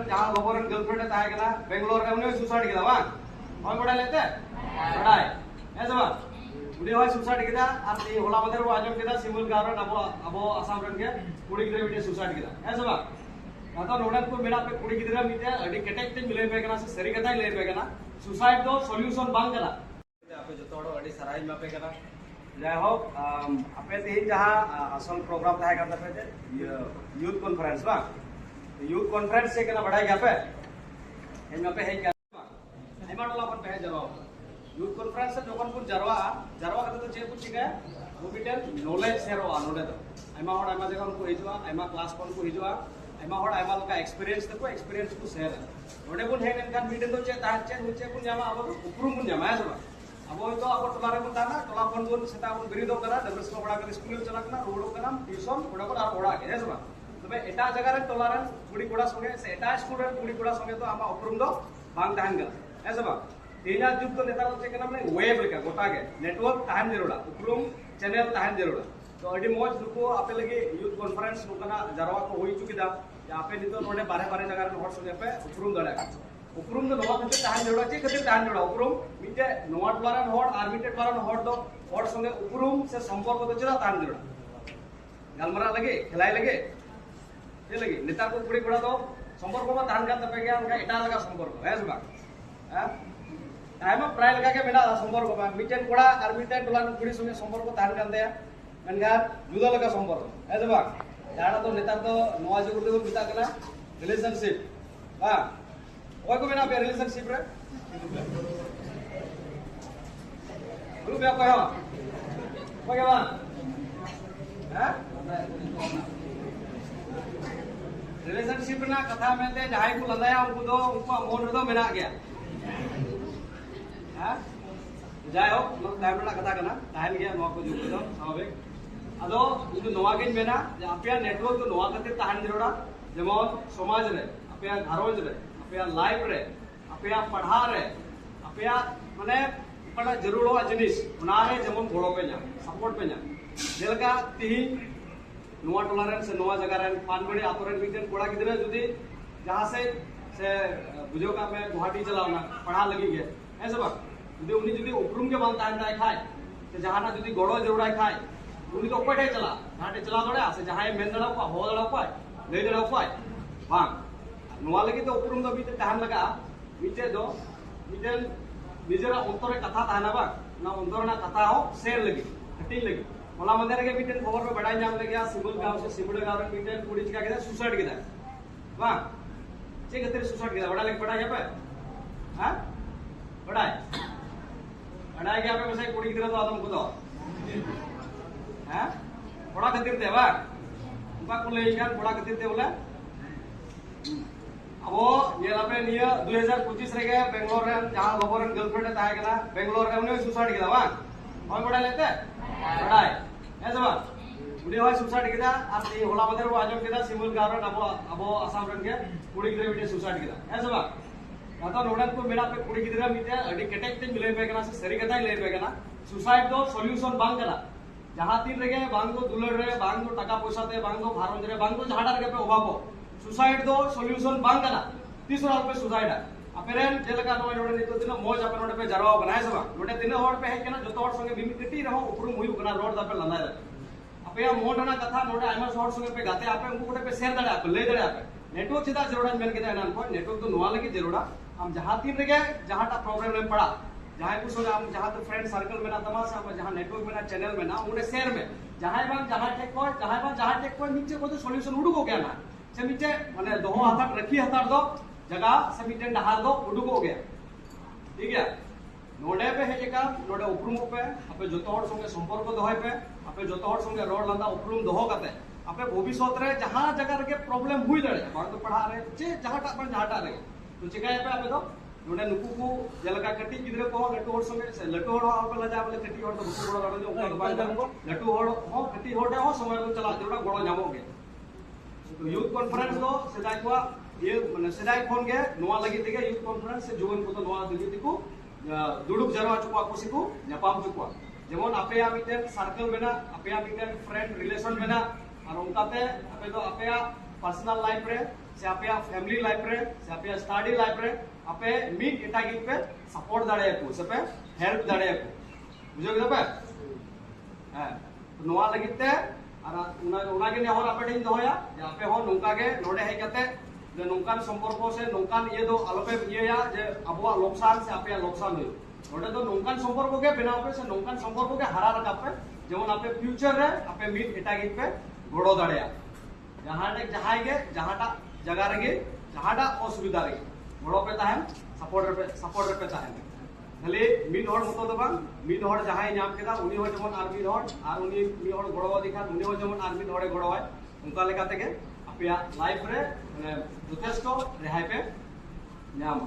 जहां गोबरन गर्लफ्रेंड ताहे कना बेंगलोर रे उन्हें सुसाइड किया बा होय बडा लेते बडाय हे सब उडी होय सुसाइड किया और ये होला मदर वो आजम किया सिमुल गारन अबो आसाम रन के कुड़ी गिरे बिटे सुसाइड किया हे सब आता नोडन को मेरा पे कुड़ी गिरे मिते अडी कटेक ते मिले पे कना से सरी कथा ले पे कना सुसाइड दो सॉल्यूशन बांग कना आपे जतो हड़ो अडी सराई में पे कना जय हो आपे तीन जहां असल प्रोग्राम ताहे करता पे यूथ कॉन्फ्रेंस बा यूथ कॉन्फ्रेंस से कना बढ़ाई गया पे हेमा पे है क्या हेमा टोला पर पे जरवा यूथ कॉन्फ्रेंस से जोकन पुर जरवा करते तो जे कुछ के वो बिटेल नॉलेज शेयर हो नोडे तो हेमा होड़ हेमा जगह को हिजुआ हेमा क्लास कोन को हिजुआ हेमा होड़ हेमा लोका एक्सपीरियंस तको एक्सपीरियंस को शेयर नोडे बुन हे नन कान बिटेल तो चे ता चे हुचे कुन जामा अब उपरुम कुन जामा है सब अब तो अब टोला रे बुन ताना टोला कोन बुन सेता बुन बिरिदो करा डबल्स को बड़ा कर स्कूल चला कना रोडो कना ट्यूशन बड़ा को और बड़ा के है सब तबे एटा जगह रे टोला रे कुड़ी कोड़ा संगे से एटा स्कूल रे कुड़ी कोड़ा संगे तो आमा उपरुम दो बांग ताहन गला है सब तेना जुग तो नेता चे कना माने वेब लेका गोटा के नेटवर्क ताहन जरूरा उपरुम चैनल ताहन जरूरा तो अडी मौज दुको आपे लगे यूथ कॉन्फ्रेंस नोकना जरवा को होई चुकीदा आपे नितो नोडे बारे जगह रे हॉट संगे पे उपरुम दड़ा उपरुम दो नवा खते ताहन जरूरा चे खते ताहन जरूरा उपरुम मिटे नवा टोला रे हॉट आर्मिटेड टोला रे हॉट दो हॉट संगे उपरुम से संपर्क तो चला ताहन जरूरा गलमरा लगे खिलाई लगे ये लगे नेता को कुड़ी कोड़ा दो संपर्क में ताहन का तपे गया उनका एटा लगा संपर्क है सबा हां टाइम प्राय लगा के मेना संपर्क में मिटेन कोड़ा और मिटेन टोला कुड़ी संगे संपर्क ताहन kan दे मेनगार जुदा लगा संपर्क है सबा जाना तो नेता तो नवा जुग दो बिता कला रिलेशनशिप हां ओय को मेना पे रिलेशनशिप रे ग्रुप या कोय ओके बा हां रिलेशनशिप ना कथा में ते जहाई को लंदाया उनको मोन रे दो मेना गया हां जाय हो टाइम ना कथा कना टाइम गया नवा को जुग दो स्वाभाविक अदो इदु नवा गिन मेना आपया नेटवर्क तो नवा कते ताहन जरोड़ा जेमन समाज रे आपया घरोज रे आपया लाइफ रे आपया पढ़ा रे आपया माने पड़ा जरूरो जिनिस उना रे जेमन गोड़ो पे जा सपोर्ट पे जा जेलका तिही नवा टोला रे से नवा जगह रे पानबड़ी आतोरे मिटेन कोड़ा गिदरे जुदी जहां से बुझो का में गुवाहाटी चलावना पढ़ा लगी गए है सब जुदी उनी जुदी उपरुम के बांध ताहन दाय खाय ते जहां ना जुदी गोड़ो जरूरा खाय उनी तो पटे चला घाटे चला दड़े से जहां मेन दड़ा को हो दड़ा को ले दड़ा को बां नवा लगी तो उपरुम दो बीते ताहन लगा बीते दो बीते निजरा अंतरे कथा ताहना बा ना अंतरना कथा हो शेयर लगी हटी लगी होला मंदिर के बीते खबर में बड़ा नाम लगे सिमुल गांव से सिमुल गांव रे बीते कुड़ी चिका के सुसाइड किया बा जे गते सुसाइड किया बड़ा लग पड़ा है पे हां बड़ा गया पे बसे कुड़ी गिरा तो आदम को दो हां बड़ा खातिर दे बा उनका को ले जान बड़ा खातिर दे बोला अब ये लापे निया 2025 रे के बेंगलोर रे जहां गोबरन गर्लफ्रेंड ताहे कना बेंगलोर रे उन्हें सुसाइड किया बा होय बड़ा लेते बड़ा है सब उडी होय सुसाइड किया और ये होला मदर वो आजम किया सिमुल गारन अबो आसाम रन के कुड़ी गिरे बिटे सुसाइड किया है सब आता नोडन को मेरा पे कुड़ी गिरे मिते अडी कटेक ते मिले पे कना से सरी कथा ले पे कना सुसाइड दो सॉल्यूशन बांग कना जहां तीन रे बांग दो दुलड़ रे बांग दो टाका पैसा ते बांग दो भारत रे बांग दो झाड़ा रे पे अभाव सुसाइड दो सॉल्यूशन बांग कना तीसरा पे सुसाइड अपेरेन जेलका नोय नोडे नितो दिन मोज अपन नोडे पे जरवा बना है सब नोडे तीन होड़ पे है केना जतो होड़ संगे बिमी कटी रहो उपरु मुई कना रोड दा पे लंदा अपया मोडना कथा नोडे आइमा होड़ संगे पे गाते आपे उनको कोटे पे शेयर दड़े आपे ले दड़े आपे नेटवर्क चिदा जरूरत मेन के ना को नेटवर्क तो नोवा लगी जरूरा हम जहां तीन रे जहां टा प्रॉब्लम में पड़ा जहां को सोगा हम जहां तो फ्रेंड सर्कल में ना तमाशा हम जहां नेटवर्क में ना चैनल में ना उन्हें शेयर में जहां बांग जहां टेक को नीचे को तो सॉल्यूशन उडुको गया ना से नीचे माने दो हाथ रखी हतार दो जगह से नीचे डहार दो उडुको गया ठीक है नोडे पे है जेका नोडे उपरुम पे आपे जतो हर संगे संपर्क दोहय पे आपे जतो हर संगे रोड लंदा उपरुम दोहो कते आपे भविष्य रे जहां जगह रे प्रॉब्लम हुई दड़े बार तो पढ़ा रे जे जहां टा पर जहां टा रे तो चिकाय पे आपे तो नोडे नुकु को जलका कटी गिदरे को लटू हर संगे से लटू हर आपे लजा बोले कटी हर तो बुकु बड़ा जो उनको बाय को लटू हर हो कटी हर हो समय तो चला जरूरा गोड़ो जामोगे तो यूथ कॉन्फ्रेंस लो सेदाय को ये माने सेदाय फोन के नोवा लगी तेगे यूथ कॉन्फ्रेंस से जुवन को तो नोवा लगी तिको दुडुक जरवा चुका कुसिको नेपाम चुका जेमन आपे मिटेन सर्कल मेना आपे मिटेन फ्रेंड रिलेशन मेना और उनकाते आपे तो आपे पर्सनल लाइफ रे से आपे फैमिली लाइफ रे से आपे स्टडी लाइफ रे आपे मीट एटागी पे सपोर्ट दाड़े को से पे हेल्प दाड़े को बुझो के पे हां तो नोआ लगिते और उना के नेहर आपे दिन दोया जे आपे हो नोंका के नोडे हे कते जे नोंकान संपर्क से नोंकान ये दो आलोपे इया जे अबवा लोकसान से आपे लोकसान हो नोडे तो नोंकान संपर्क के बनाव पे से नोंकान संपर्क के हरा रखा पे जेमन आपे फ्यूचर रे आपे मीट एटागी पे गोड़ो दाड़ेया जहां के जहांटा जगह रे जहांटा असुविधा रे गोड़ो पे ताहन सपोर्ट पे ताहन खाली मिड हड़ मतो दो बांग मिड हड़ जहां नाम केदा उनी हो जेमन आर मिड हड़ आर उनी मिड हड़ गोड़ो दिखा उनी हो जेमन आर मिड हड़े गोड़ो है उनका लेका तेगे आपया लाइफ रे माने जथेष्ट रेहाई पे नाम